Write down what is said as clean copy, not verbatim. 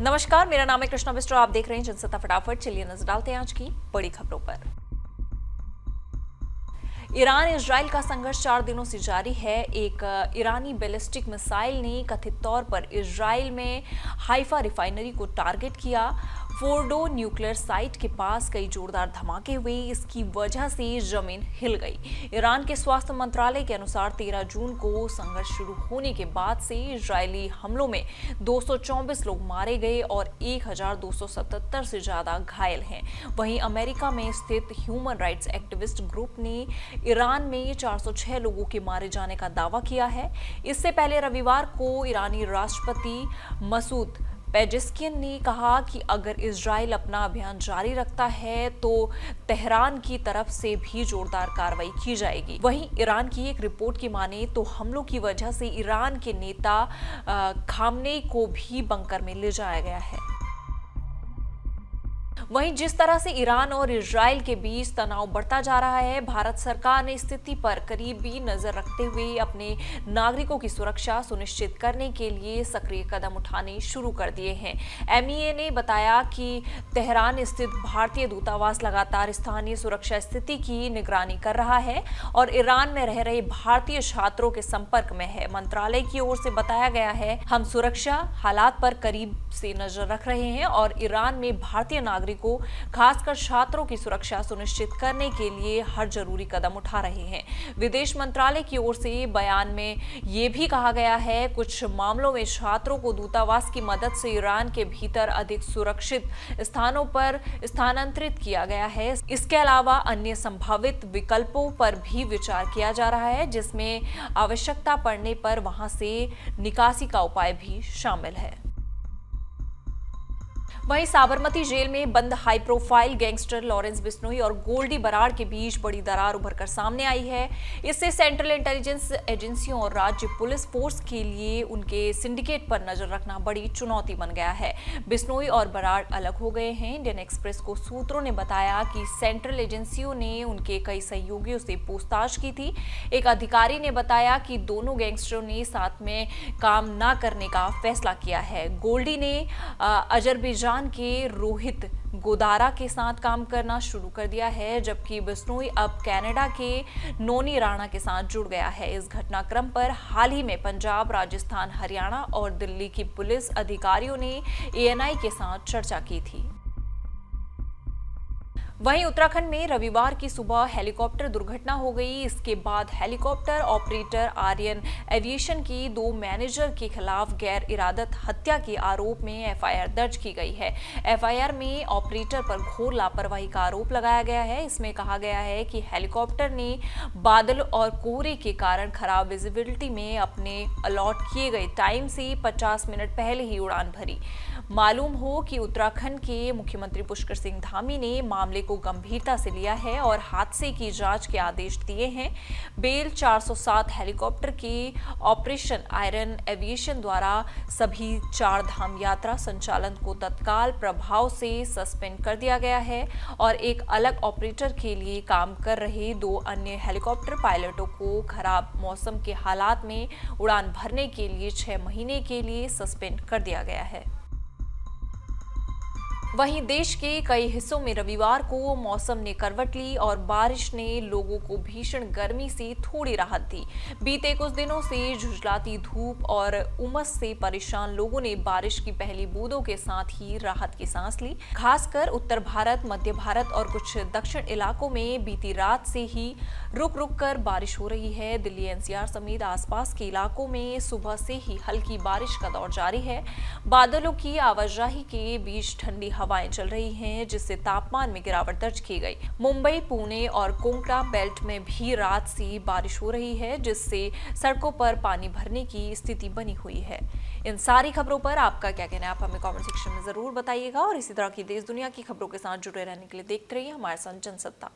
नमस्कार, मेरा नाम है कृष्णा बिस्ट्रो। आप देख रहे हैं जनसत्ता फटाफट। चलिए नजर डालते हैं आज की बड़ी खबरों पर। ईरान इजराइल का संघर्ष 4 दिनों से जारी है। एक ईरानी बैलिस्टिक मिसाइल ने कथित तौर पर इजराइल में हाइफा रिफाइनरी को टारगेट किया। फोर्डो न्यूक्लियर साइट के पास कई जोरदार धमाके हुए। इसकी वजह से जमीन हिल गई। ईरान के स्वास्थ्य मंत्रालय के अनुसार 13 जून को संघर्ष शुरू होने के बाद से इजरायली हमलों में 224 लोग मारे गए और 1277 से ज्यादा घायल हैं। वहीं अमेरिका में स्थित ह्यूमन राइट्स एक्टिविस्ट ग्रुप ने ईरान में 406 लोगों के मारे जाने का दावा किया है। इससे पहले रविवार को ईरानी राष्ट्रपति मसूद पेजेस्कियन ने कहा कि अगर इजराइल अपना अभियान जारी रखता है तो तेहरान की तरफ से भी जोरदार कार्रवाई की जाएगी। वहीं ईरान की एक रिपोर्ट की माने तो हमलों की वजह से ईरान के नेता खामनेई को भी बंकर में ले जाया गया है। वहीं जिस तरह से ईरान और इजराइल के बीच तनाव बढ़ता जा रहा है, भारत सरकार ने स्थिति पर करीबी नजर रखते हुए अपने नागरिकों की सुरक्षा सुनिश्चित करने के लिए सक्रिय कदम उठाने शुरू कर दिए हैं। एमईए ने बताया कि तेहरान स्थित भारतीय दूतावास लगातार स्थानीय सुरक्षा स्थिति की निगरानी कर रहा है और ईरान में रह रहे भारतीय छात्रों के संपर्क में है। मंत्रालय की ओर से बताया गया है, हम सुरक्षा हालात पर करीब से नजर रख रहे हैं और ईरान में भारतीय नागरिकों खासकर छात्रों की सुरक्षा सुनिश्चित करने के लिए हर जरूरी कदम उठा रहे हैं। विदेश मंत्रालय की ओर से बयान में यह भी कहा गया है, कुछ मामलों में छात्रों को दूतावास की मदद से ईरान के भीतर अधिक सुरक्षित स्थानों पर स्थानांतरित किया गया है। इसके अलावा अन्य संभावित विकल्पों पर भी विचार किया जा रहा है, जिसमें आवश्यकता पड़ने पर वहां से निकासी का उपाय भी शामिल है। वहीं साबरमती जेल में बंद high profile gangster Lawrence Bishnoi और गोल्डी बराड़ के बीच बड़ी दरार उभरकर सामने आई है। इससे सेंट्रल इंटेलिजेंस एजेंसियों और राज्य पुलिस फोर्स के लिए उनके सिंडिकेट पर नजर रखना बड़ी चुनौती बन गया है। बिश्नोई और बराड़ अलग हो गए हैं। इंडियन एक्सप्रेस को सूत्रों ने बताया कि सेंट्रल एजेंसियों ने उनके कई सहयोगियों से पूछताछ की थी। एक अधिकारी ने बताया कि दोनों गैंगस्टरों ने साथ में काम न करने का फैसला किया है। गोल्डी ने अजरबैजान के रोहित गोदारा के साथ काम करना शुरू कर दिया है, जबकि बिश्नोई अब कनाडा के नोनी राणा के साथ जुड़ गया है। इस घटनाक्रम पर हाल ही में पंजाब, राजस्थान, हरियाणा और दिल्ली की पुलिस अधिकारियों ने एएनआई के साथ चर्चा की थी। वहीं उत्तराखंड में रविवार की सुबह हेलीकॉप्टर दुर्घटना हो गई। इसके बाद हेलीकॉप्टर ऑपरेटर आर्यन एविएशन की 2 मैनेजर के खिलाफ गैर इरादत हत्या के आरोप में एफआईआर दर्ज की गई है। एफआईआर में ऑपरेटर पर घोर लापरवाही का आरोप लगाया गया है। इसमें कहा गया है कि हेलीकॉप्टर ने बादल और कोहरे के कारण खराब विजिबिलिटी में अपने अलॉट किए गए टाइम से 50 मिनट पहले ही उड़ान भरी। मालूम हो कि उत्तराखंड के मुख्यमंत्री पुष्कर सिंह धामी ने मामले को गंभीरता से लिया है और हादसे की जांच के आदेश दिए हैं। बेल 407 हेलीकॉप्टर के ऑपरेशन आयरन एविएशन द्वारा सभी 4 धाम यात्रा संचालन को तत्काल प्रभाव से सस्पेंड कर दिया गया है और एक अलग ऑपरेटर के लिए काम कर रहे 2 अन्य हेलीकॉप्टर पायलटों को खराब मौसम के हालात में उड़ान भरने के लिए 6 महीने के लिए सस्पेंड कर दिया गया है। वहीं देश के कई हिस्सों में रविवार को मौसम ने करवट ली और बारिश ने लोगों को भीषण गर्मी से थोड़ी राहत दी। बीते कुछ दिनों से झुंझलाती धूप और उमस से परेशान लोगों ने बारिश की पहली बूंदों के साथ ही राहत की सांस ली। खासकर उत्तर भारत, मध्य भारत और कुछ दक्षिण इलाकों में बीती रात से ही रुक रुक कर बारिश हो रही है। दिल्ली एनसीआर समेत आसपास के इलाकों में सुबह से ही हल्की बारिश का दौर जारी है। बादलों की आवाजाही के बीच ठंडी हवाएं चल रही हैं, जिससे तापमान में गिरावट दर्ज की गई। मुंबई, पुणे और कोंकणा बेल्ट में भी रात से बारिश हो रही है, जिससे सड़कों पर पानी भरने की स्थिति बनी हुई है। इन सारी खबरों पर आपका क्या कहना है, आप हमें कमेंट सेक्शन में जरूर बताइएगा और इसी तरह की देश दुनिया की खबरों के साथ जुड़े रहने के लिए देखते रहिए हमारे साथ जनसत्ता।